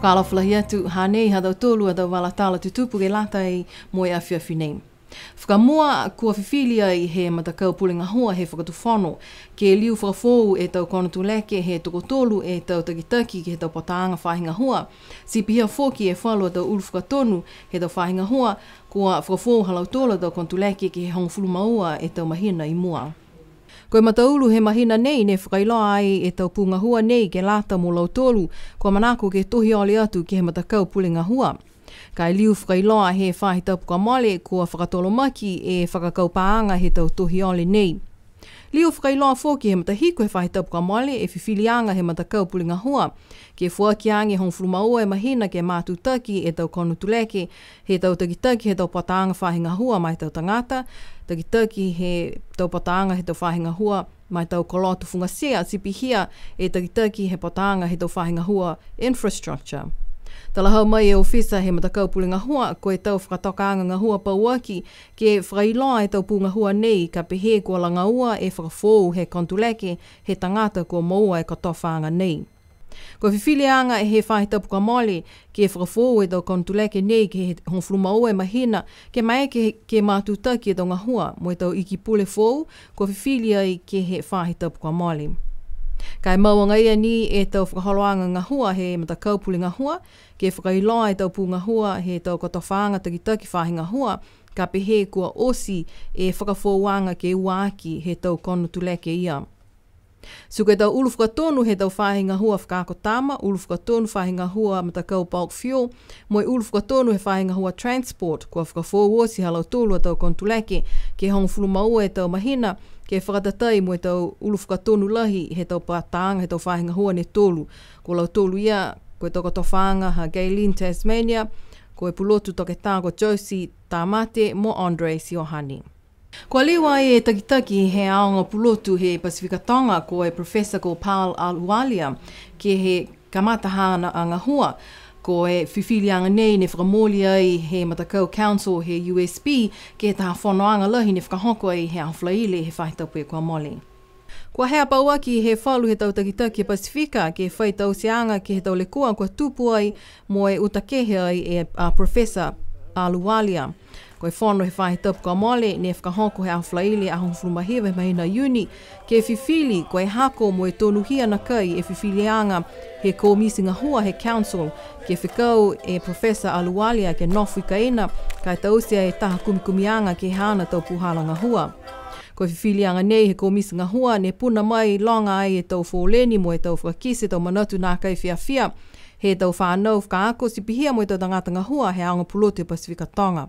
Whakalawhalahi atu hanei hadau tolu adau walatala tutupu ke latai moe a whiawhi nei. Whakamua kua whiwhili ai he matakau pulinga hua he whakatuwhono ke liu whakafou e tau konatu leke he tokotolu e tau takitaki ke he tau pataanga whahinga hua. Si pihia whoki e whalua tau ulu whakatonu he tau whahinga hua kua whakafou halau tola tau konatu leke ke he hongfulu maua e tau mahina i mua. Koe mataulu he mahina nei ne whakailoa ai e tau punga hua nei ke lata mo lau tolu kua manako ke tohi oli atu ke he matakau pulinga hua. Kai liu whakailoa he whahi tapuka mole kua whakatolo maki e whakakau paanga he tau tohi oli nei. Liu whakailoa whoki he matahiko he whahi tapuka mole e whiwhilianga he matakau pulinga hua. Ke fuaki ange hongfulu maua e mahina ke mātutaki e tau konutuleke he tau takitaki he tau pataanga whahinga hua mai tau tangata. Takitaki he tau pataanga he tau whahinga hua mai tau kolotu fungasea sipihia e takitaki he pataanga he tau whahinga hua infrastructure. Talahau mai e ofisa he matakau pulinga hua koe tau whakatokaanga ngā hua pauaki ke whakailoa e tau punga hua nei ka pehe kua langa ua e whakafou he kontuleke he tangata kua maua e katofaanga nei. Ko whiwhilianga e he whahitapuka mole ke whakafou e tau kontuleke nei ke he hongfulu maua e mahina ke mai ke mātutaki e tau ngā hua mo e tau iki pule fou ko whiwhilia i ke he whahitapuka mole. Kai maua ia ni e tau whakaholoanga ngā hua he matakau pulinga hua, ke whakailoa e tau punga hua he tau katofaanga takitaki whahinga hua, ka pehe kua osi e whakafouanga ke uaki he tau konutuleke ia. Suke tau ulu whakatonu he tau whahinga hua whakakotama, ulu whakatonu whahinga hua matakau bulk fuel, moi ulu whakatonu he whahinga hua transport, kua whakafou osi halau tolu a tau kontuleke, ke hongfulu maua e tau mahina, ke whakatatai mo e tau ulu whakatonu lahi he tau pataanga he tau whahinga hua ne tolu. Ko lau tolu ia, koe toko tawhaanga ha Gaylene Tasmania, koe pulotu toke tā ko Josie Tamate mo Andre Siohani. Kua liwa e takitaki he aonga pulotu he Pasifika Tonga koe Professor ko Paul Alualia ke he kamatahana a ngā hua ko e whiwhilianga nei ne whakamoli ai he matakau council he USB ke taha whanoanga lahi ne whakahoko ai he awhlaile he whaitapu e kua mole. Kua hea pauaki he whalu he tau takitaki e Pasifika ke whai tau seanga ke he tau lekua kua tupu ai mo e utakehe ai e Professor Alualia. Koe whono he whahi tapu kua mole ne whakahoko he awhlaile a hongfulu mahewa mahina uni ke whiwhili koe hako mo e tonu hia na kai e whiwhilianga he komisinga hua he council ke whikau e Professor Alualia ke nofu ikaina kai tausia e taha kumikumianga ke hana tau puhalanga hua. Koe whiwhilianga nei he komisinga hua ne puna mai longa ai e tau wholeni mo e tau whakakise tau manatu nā kai whiawhia he tau whanau whakaako sipihia mo e tau tangatanga hua he aonga pulotu e Pasifika Tonga.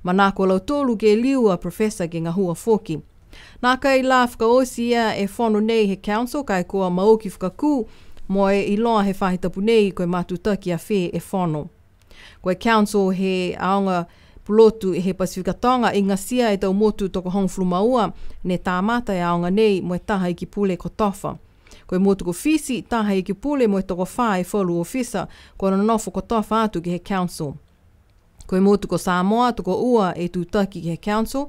Manako lau tolu ke liua Professor ke ngā hua whoki. Nā kai la whakaosi ia e whono nei he council kai kua mauki whakaku mo e iloa he whahitapu nei koe matutaki a whē e whono. Koe council he aonga pulotu he Pasifika Tonga i ngasia e tau motu toko hongfulu maua ne tāmata e aonga nei mo e taha iki pule ko tofa. Koe motu ko fisi taha iki pule mo e toko wha e whalu ofisa ko nonofo ko tofa atu ki he council. Koe motu ko Samoa toko ua e tūtaki ki he council.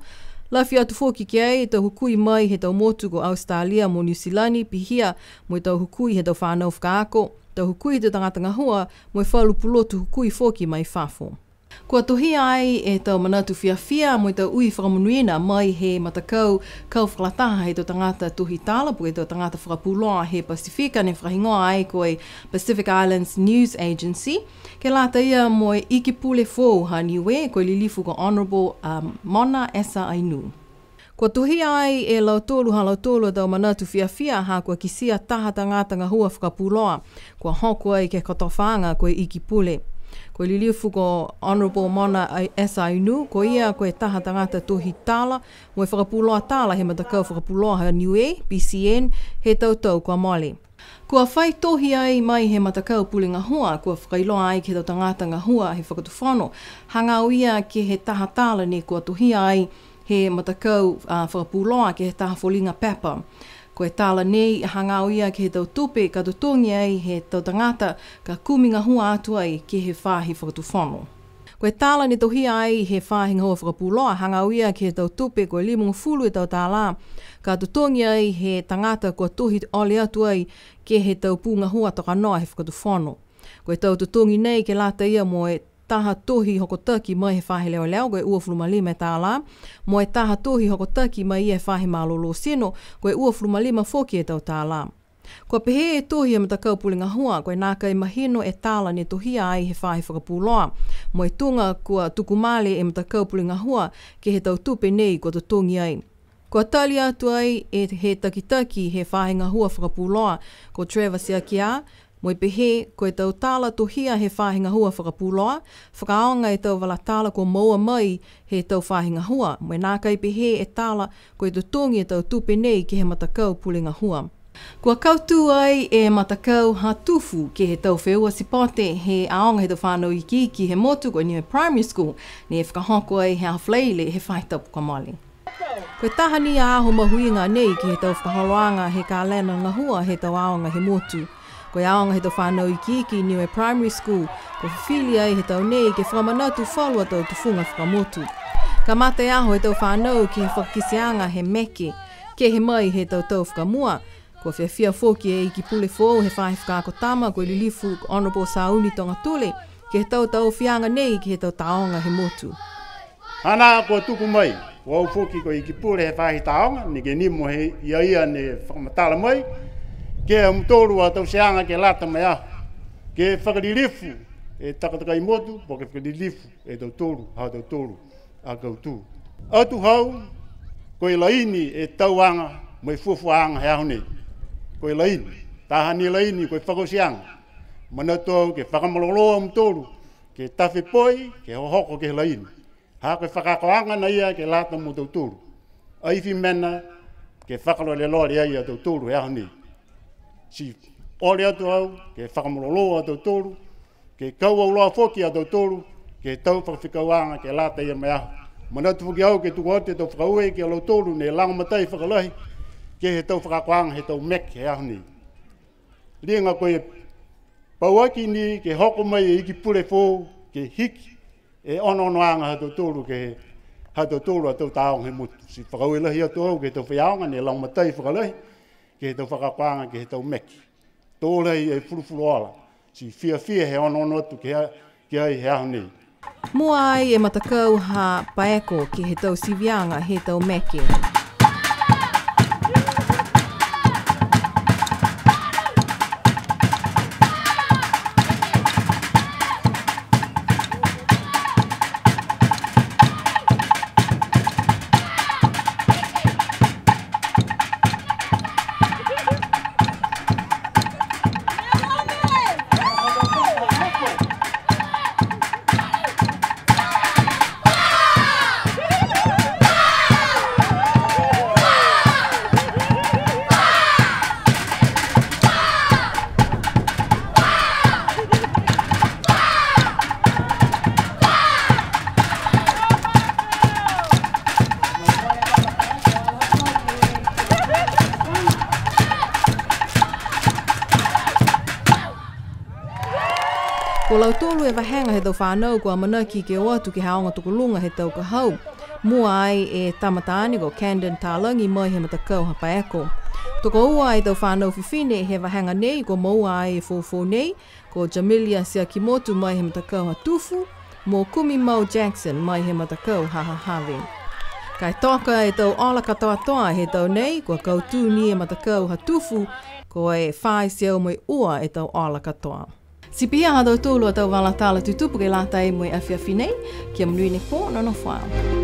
Lawhi atu whoki ki ai e tau hukui mai he tau motu ko Australia mo New Zealand pihia mo e tau hukui he tau whanau whakaako. Tau hukui te tangatanga hua mo e whalu pulotu hukui whoki mai whafo. Kua tohia ai e tau manatu whiawhia mo i tau ui whakamunuina mai he matakau kau whakalataha he tau tangata tuhi tāla po e tau tangata whakapuloa he Pasifika ne whahingoa ai koe Pacific Islands News Agency. Ke lata ia mo e iki pule fōu ha niwe koe lilifu ko Honourable Mona Esa Ainu. Kua tohia ai e lau tolu ha lau tolu tau manatu whiawhia ha kua kisia taha tangata hua whakapuloa kua hoko ai ke kotowhanga koe iki pule. Koe liliufu ko Honourable Mona Esa Ainu, ko ia koe taha tangata tohi tāla, mo e whakapuloa tāla he matakau whakapuloa ha niwe, BCN, he tautau kua mole. Kua whai tohi ai mai he matakau pulinga hua, kua whakailoa ai ke tau tangata ngā hua he whakatuwhono, hangau ia ke he taha tāla ne kua tohi ai he matakau whakapuloa ke he taha wholinga pepa. Koe tāla nei hangau ia ke he tau tupe ka tutongi ai he tau tangata ka kuminga hua atu ai ke he whahi whakatuwhono. Koe tāla ne tohia ai he whahinga hua whakapuloa hangau ia ke he tau tupe koe 50 e tau tāla ka tutongi ai he tangata kua tohi ole atu ai ke he tau punga hua toka noa he whakatuwhono. Ko e tau tutungi nei ke lata ia mo e taha tohi hoko taki mai he whahe leo leo, ko e ua fulumalima e tā la. Mo e taha tohi hoko taki mai e whahe malolo sino, ko e ua fulumalima foki e tau tā la. Ko pehe e tohi e matakau pulinga hua, ko e nāka e mahino e tāla ne tohia ai he whahe whakapuloa. Mo e tunga kua tukumale e matakau pulinga hua ke he tau tupe nei ko tutungi ai. Ko tali atu ai e he takitaki he whahenga hua whakapuloa ko Trevor Siakia, mo e pehe ko e tau tāla tohia he whahenga hua whakapuloa, whakaonga e tau wala tāla ko maua mai he tau whahenga hua, mo e nāka e pehe e tāla ko e tutungi e tau tupe nei ke he matakau pulinga hua. Kua kautu ai e matakau hatufu ke he tau wheua sipote he aonga he tau whanau i ki he motu ko Niue Primary School ne e whakahoko ai he hawhleile he whaitapu kamali. Koe tahani a aho mahuinga nei ki he tau whakaholoanga he ka lena ngahua he tau aonga he motu. Koe aonga he tau whanau i ki Niue Primary School ko whiwhili ai he tau nei ke whamanatu whalua tau tufunga whakamotu. Ka mate aho he tau whanau ki he whakakisianga he meke ke he mai he tau tau whakamua. Ko whiawhia fōki e iki pule fōu he whahe whakaako tama ko lilifu Honourable Sauni Tongatule ke he tau tau whianga nei ki he tau taonga he motu. Ana ko tuku mai, ko au fōki ko iki pule he whahe taonga, ni ke nimo he ia ne whakamatala mai, ke he mtoru a tau seanga ke lata mai aho, ke whakalilifu e takataka i motu, po ke whakalilifu e tau toru, hao tau toru, a koutu. Atu hau, ko i laini e tauanga mai fuafuanga he aho nei. Koe laini, tahani laini, koe whakosianga. Manatou ke whakamaloloa mtoru, ke tawhi poi, ke hohoko ke laini. Ha koe whakakoanga na ia ke lata mo tau toru. Aifi mena, ke whakalole lori ai a tau toru e aho nei. Si ore atu au, ke whakamaloloa a tau toru, ke kaua uloa foki a tau toru, ke tau whakawhikauanga ke lata ia mai aho. Manatou fuki au ke tukote tau whakaue ke alo toru, ne langamatai whakalahi, ke he tau whakakoanga he tau mek he aho nei. Ringa koe pauaki ni ke hoko mai e iki pure fō ke hiki e onoanga ha tau tōru ke ha tau tōru a tau tāong he mutu. Si whakaue lahi atu au ke tau whiaonga ne lau matai whakalahi ke he tau whakakoanga ke he tau mek. Tōrei e furufuru ala. Si fia he ono atu ke ai he aho nei. Mua ai e matakau ha paeko ki he tau sivianga he tau meke. Ko lau tōlu e wahenga he tau whānau kua manaki ke o atu ki haonga tukulunga he tau kahau. Mua ai e tamataani ko Camden Tālangi mai he matakau hapa eko. Toko ua ai tau whānau whiwhine he wahenga nei ko maua ai e fōfō nei, ko Jamilia Siakimotu mai he matakau ha tufu, mo Kumi Mau Jackson mai he matakau ha hawe. Kai toka e tau ola katoa toa he tau nei, ko kautu ni e matakau ha tufu, ko e whai seo mai ua e tau ola katoa. Si pia ha tau tōlua tau wala tāla tutupu ke lata e moe awhiawhi nei, kia mnui ne pō, nono whao.